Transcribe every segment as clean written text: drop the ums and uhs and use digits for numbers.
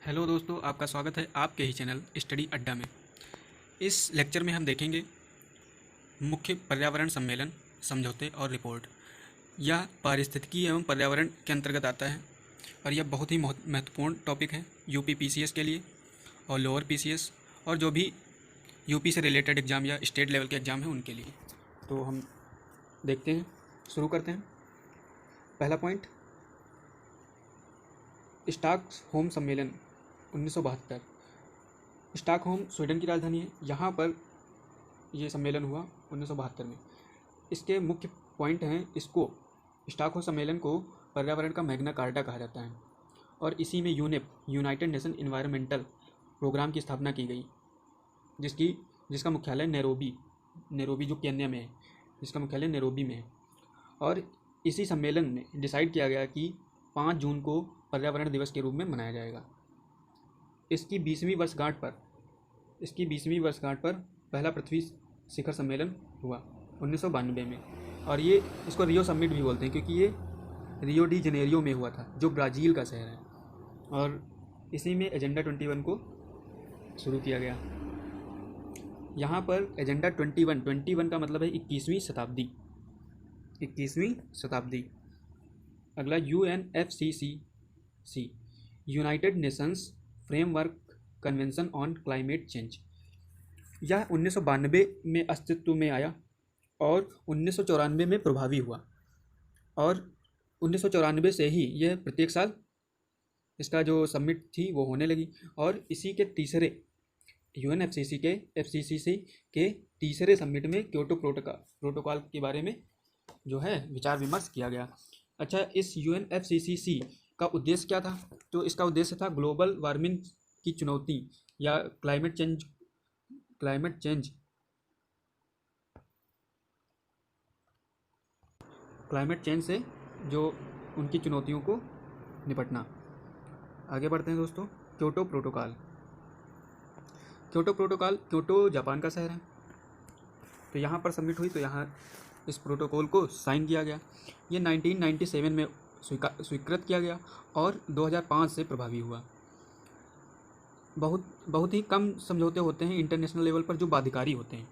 Hello दोस्तों, आपका स्वागत है आपके ही चैनल स्टडी अड्डा में। इस लेक्चर में हम देखेंगे मुख्य पर्यावरण सम्मेलन, समझौते और रिपोर्ट। यह पारिस्थितिकी एवं पर्यावरण के अंतर्गत आता है और यह बहुत ही महत्वपूर्ण टॉपिक है यूपी पीसीएस के लिए और लोअर पीसीएस और जो भी यूपी से रिलेटेड एग्ज़ाम या स्टेट लेवल के एग्ज़ाम हैं उनके लिए। तो हम देखते हैं, शुरू करते हैं। पहला पॉइंट, स्टॉकहोम सम्मेलन 1972। स्टॉकहोम स्वीडन की राजधानी है। यहाँ पर ये सम्मेलन हुआ 1972 में। इसके मुख्य पॉइंट हैं, इसको स्टॉकहोम सम्मेलन को पर्यावरण का मैग्ना कार्टा कहा जाता है और इसी में UNEP united nation environmental programme की स्थापना की गई, जिसका मुख्यालय नैरोबी जो केन्या में है, जिसका मुख्यालय नैरोबी में है। और इसी सम्मेलन में डिसाइड किया गया कि 5 जून को पर्यावरण दिवस के रूप में मनाया जाएगा। इसकी 20वीं वर्षगांठ पर पहला पृथ्वी शिखर सम्मेलन हुआ 1992 में। और ये इसको रियो समिट भी बोलते हैं क्योंकि ये रियो डी जनेरियो में हुआ था, जो ब्राज़ील का शहर है। और इसी में एजेंडा 21 को शुरू किया गया। यहाँ पर एजेंडा 21 का मतलब है 21वीं शताब्दी। अगला UNFCCC, United Nations framework convention on climate change. यह 1992 में अस्तित्व में आया और 1994 में प्रभावी हुआ और 1994 से ही यह प्रत्येक साल इसका जो समिट थी वो होने लगी। और इसी के तीसरे FCCC के तीसरे समिट में क्योटो प्रोटोकॉल के बारे में जो है विचार विमर्श किया गया। अच्छा, इस UNFCCC का उद्देश्य क्या था? तो इसका उद्देश्य था ग्लोबल वार्मिंग की चुनौती या क्लाइमेट चेंज से जो उनकी चुनौतियों को निपटना। आगे बढ़ते हैं दोस्तों। क्योटो जापान का शहर है। तो यहाँ पर सबमिट हुई, तो यहाँ इस प्रोटोकॉल को साइन किया गया। ये 1997 में स्वीकृत किया गया और 2005 से प्रभावी हुआ। बहुत ही कम समझौते होते हैं इंटरनेशनल लेवल पर जो बाध्यकारी होते हैं।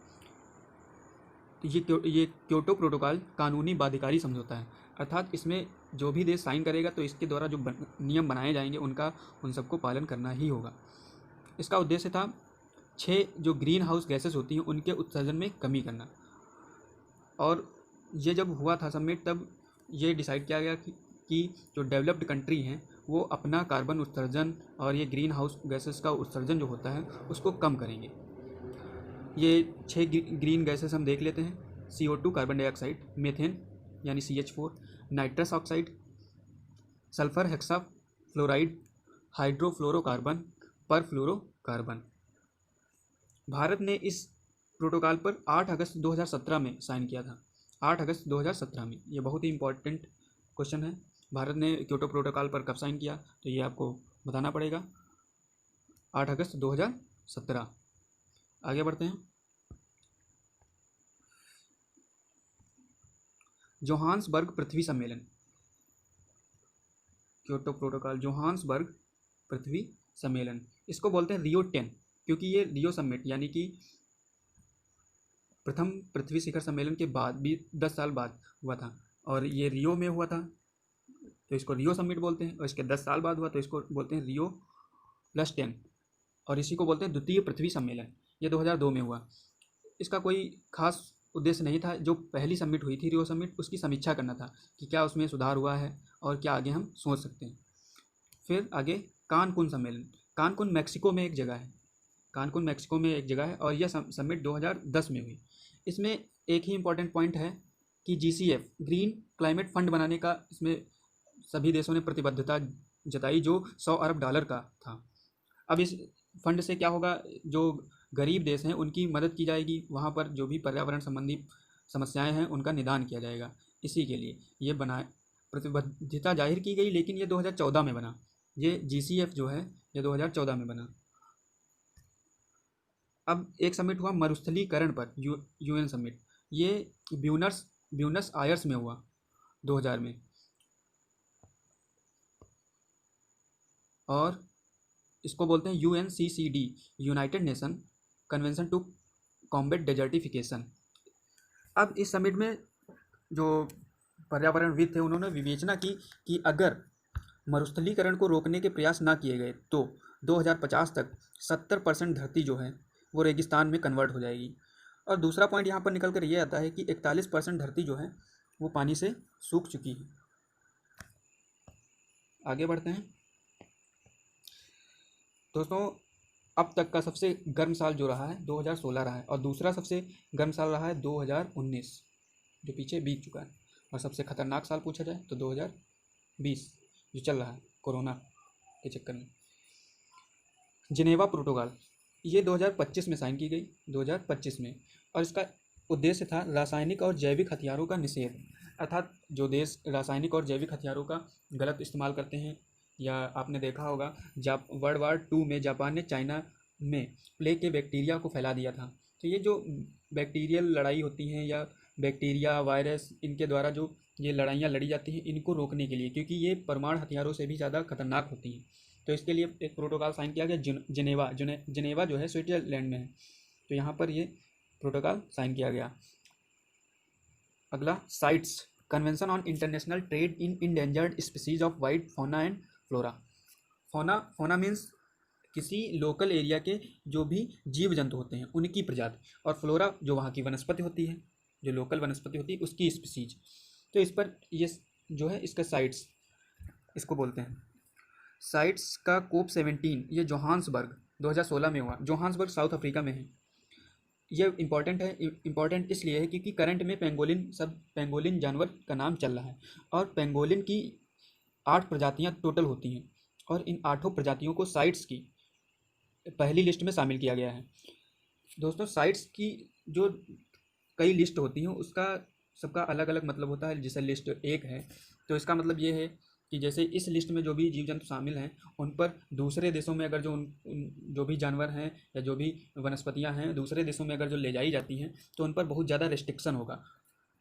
तो ये क्योटो प्रोटोकॉल कानूनी बाध्यकारी समझौता है, अर्थात इसमें जो भी देश साइन करेगा तो इसके द्वारा जो नियम बनाए जाएंगे उन सबको पालन करना ही होगा। इसका उद्देश्य था 6 जो ग्रीन हाउस गैसेस होती हैं उनके उत्सर्जन में कमी करना। और ये जब हुआ था समिट, तब ये डिसाइड किया गया कि जो डेवलप्ड कंट्री हैं वो अपना कार्बन उत्सर्जन और ये ग्रीन हाउस गैसेस का उत्सर्जन जो होता है उसको कम करेंगे। ये 6 ग्रीन गैसेस हम देख लेते हैं। CO2 कार्बन डाइऑक्साइड, मीथेन यानी CH4, nitrous oxide, sulphur hexafluoride, hydrofluorocarbon, perfluorocarbon. Bharat ने इस प्रोटोकॉल पर 8 अगस्त 2017 में साइन किया था। 8 अगस्त 2017 में। ये बहुत ही इंपॉर्टेंट क्वेश्चन है। भारत ने क्योटो प्रोटोकॉल पर कब साइन किया, तो ये आपको बताना पड़ेगा। 8 अगस्त 2017। आगे बढ़ते हैं। जोहान्सबर्ग पृथ्वी सम्मेलन। क्योटो प्रोटोकॉल जोहान्सबर्ग पृथ्वी सम्मेलन, इसको बोलते हैं रियो 10, क्योंकि ये रियो समिट यानी कि प्रथम पृथ्वी शिखर सम्मेलन के बाद भी 10 साल बाद हुआ था और ये रियो में हुआ था, तो इसको रियो समिट बोलते हैं। और इसके 10 साल बाद हुआ तो इसको बोलते हैं रियो +10 और इसी को बोलते हैं द्वितीय पृथ्वी सम्मेलन। ये 2002 में हुआ। इसका कोई खास उद्देश्य नहीं था। जो पहली समिट हुई थी रियो समिट, उसकी समीक्षा करना था कि क्या उसमें सुधार हुआ है और क्या आगे हम सोच सकते हैं। फिर आगे कानकुन सम्मेलन। कानकुन मैक्सिको में एक जगह है और यह समिट 2010 में हुई। इसमें एक ही इम्पॉर्टेंट पॉइंट है कि GCF ग्रीन क्लाइमेट फंड बनाने का इसमें सभी देशों ने प्रतिबद्धता जताई, जो $100 अरब का था। अब इस फंड से क्या होगा, जो गरीब देश हैं उनकी मदद की जाएगी, वहाँ पर जो भी पर्यावरण संबंधी समस्याएं हैं उनका निदान किया जाएगा। इसी के लिए ये प्रतिबद्धता जाहिर की गई, लेकिन ये 2014 में बना। ये GCF जो है ये 2014 में बना। अब एक समिट हुआ मरुस्थलीकरण पर, UN समिट। ये ब्यूनस आयर्स में हुआ 2000 में। और इसको बोलते हैं UNCCD, united nation convention to combat desertification. अब इस समिट में जो पर्यावरणविद थे उन्होंने विवेचना की कि अगर मरुस्थलीकरण को रोकने के प्रयास ना किए गए तो 2050 तक 70% धरती जो है वो रेगिस्तान में कन्वर्ट हो जाएगी। और दूसरा पॉइंट यहाँ पर निकल कर ये आता है कि 41% धरती जो है वो पानी से सूख चुकी है। आगे बढ़ते हैं दोस्तों। अब तक का सबसे गर्म साल जो रहा है 2016 रहा है, और दूसरा सबसे गर्म साल रहा है 2019 जो पीछे बीत चुका है, और सबसे खतरनाक साल पूछा जाए तो 2020 जो चल रहा है कोरोना के चक्कर में। जिनेवा प्रोटोकॉल ये 2025 में साइन की गई, 2025 में, और इसका उद्देश्य था रासायनिक और जैविक हथियारों का निषेध। अर्थात जो देश रासायनिक और जैविक हथियारों का गलत इस्तेमाल करते हैं, या आपने देखा होगा वर्ल्ड वार 2 में जापान ने चाइना में प्लेग के बैक्टीरिया को फैला दिया था। तो ये जो बैक्टीरियल लड़ाई होती हैं या बैक्टीरिया वायरस, इनके द्वारा जो ये लड़ाइयाँ लड़ी जाती हैं, इनको रोकने के लिए, क्योंकि ये परमाणु हथियारों से भी ज़्यादा खतरनाक होती हैं, तो इसके लिए एक प्रोटोकॉल साइन किया गया। जिनेवा जो है स्विट्जरलैंड में है, तो यहाँ पर ये प्रोटोकॉल साइन किया गया। अगला sites, convention on international trade in endangered species of wild fauna and flora. Fauna means किसी लोकल एरिया के जो भी जीव जंतु होते हैं उनकी प्रजाति, और फ्लोरा जो वहाँ की वनस्पति होती है, जो लोकल वनस्पति होती है उसकी स्पीसीज। तो इस पर ये जो है इसका साइट्स इसको बोलते हैं। साइट्स का कोप 17 ये जोहान्सबर्ग 2016 में हुआ। जोहान्सबर्ग साउथ अफ्रीका में है। ये इम्पॉर्टेंट इसलिए है क्योंकि करंट में पेंगोलिन जानवर का नाम चल रहा है, और पेंगोलिन की 8 प्रजातियां टोटल होती हैं, और इन 8 प्रजातियों को साइट्स की पहली लिस्ट में शामिल किया गया है। दोस्तों साइट्स की जो कई लिस्ट होती हैं उसका सबका अलग अलग मतलब होता है। जैसे लिस्ट 1 है तो इसका मतलब ये है कि जैसे इस लिस्ट में जो भी जीव जंतु शामिल हैं उन पर दूसरे देशों में अगर जो भी जानवर हैं या जो भी वनस्पतियां हैं दूसरे देशों में अगर जो ले जाई जाती हैं तो उन पर बहुत ज़्यादा रेस्ट्रिक्शन होगा,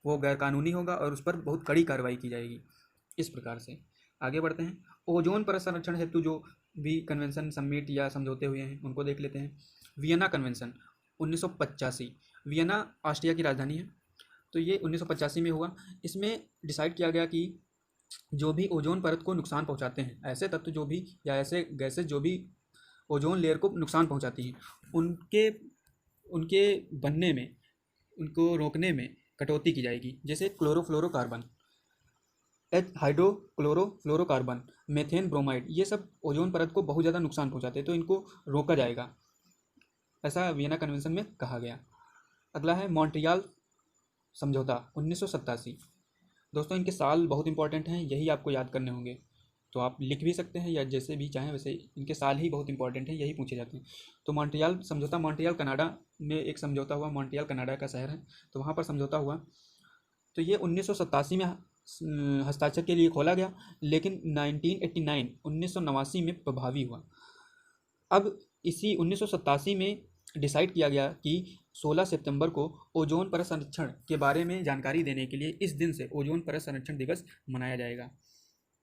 वो गैरकानूनी होगा और उस पर बहुत कड़ी कार्रवाई की जाएगी। इस प्रकार से आगे बढ़ते हैं। ओजोन परत संरक्षण हेतु जो भी कन्वेंशन समिट या समझौते हुए हैं उनको देख लेते हैं। वियना कन्वेंशन 1985, वियना ऑस्ट्रिया की राजधानी है, तो ये 1985 में हुआ। इसमें डिसाइड किया गया कि जो भी ओजोन परत को नुकसान पहुंचाते हैं, ऐसे तत्व जो भी या ऐसे गैसेस जो भी ओजोन लेयर को नुकसान पहुंचाती हैं, उनके बनने में, उनको रोकने में कटौती की जाएगी। जैसे क्लोरोफ्लोरोकार्बन, हाइड्रोक्लोरोफ्लोरोकार्बन, मेथेन ब्रोमाइड, ये सब ओजोन परत को बहुत ज़्यादा नुकसान पहुंचाते हैं, तो इनको रोका जाएगा, ऐसा वियना कन्वेंशन में कहा गया। अगला है मॉन्ट्रियल समझौता 1987। दोस्तों इनके साल बहुत इंपॉर्टेंट हैं, यही आपको याद करने होंगे, तो आप लिख भी सकते हैं या जैसे भी चाहें वैसे, इनके साल ही बहुत इंपॉर्टेंट हैं, यही पूछे जाते हैं। तो मॉन्ट्रियल समझौता, मॉन्ट्रियल कनाडा में एक समझौता हुआ। मॉन्ट्रियल कनाडा का शहर है, तो वहाँ पर समझौता हुआ। तो ये 1987 में हस्ताक्षर के लिए खोला गया, लेकिन 1989 में प्रभावी हुआ। अब इसी 1987 में डिसाइड किया गया कि 16 सितंबर को ओजोन परत संरक्षण के बारे में जानकारी देने के लिए इस दिन से ओजोन परत संरक्षण दिवस मनाया जाएगा।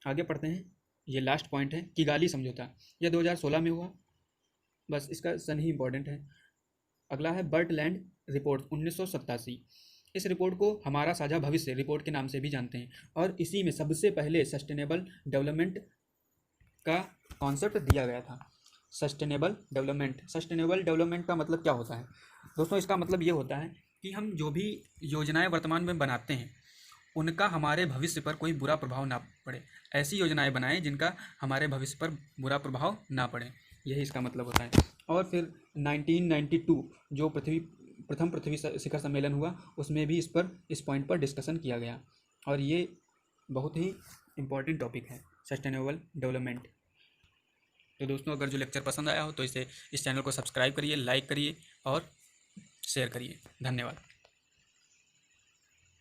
आगे पढ़ते हैं। ये लास्ट पॉइंट है किगाली समझौता, यह 2016 में हुआ, बस इसका सन ही इंपॉर्टेंट है। अगला है बर्टलैंड रिपोर्ट 1987। इस रिपोर्ट को हमारा साझा भविष्य रिपोर्ट के नाम से भी जानते हैं, और इसी में सबसे पहले सस्टेनेबल डेवलपमेंट का कॉन्सेप्ट दिया गया था। सस्टेनेबल डेवलपमेंट का मतलब क्या होता है दोस्तों? इसका मतलब ये होता है कि हम जो भी योजनाएं वर्तमान में बनाते हैं उनका हमारे भविष्य पर कोई बुरा प्रभाव ना पड़े। ऐसी योजनाएं बनाएं जिनका हमारे भविष्य पर बुरा प्रभाव ना पड़े, यही इसका मतलब होता है। और फिर 1992 जो प्रथम पृथ्वी शिखर सम्मेलन हुआ, उसमें भी इस पॉइंट पर डिस्कशन किया गया, और ये बहुत ही इम्पॉर्टेंट टॉपिक है सस्टेनेबल डेवलपमेंट। तो दोस्तों अगर जो लेक्चर पसंद आया हो तो इस चैनल को सब्सक्राइब करिए, लाइक करिए और शेयर करिए। धन्यवाद।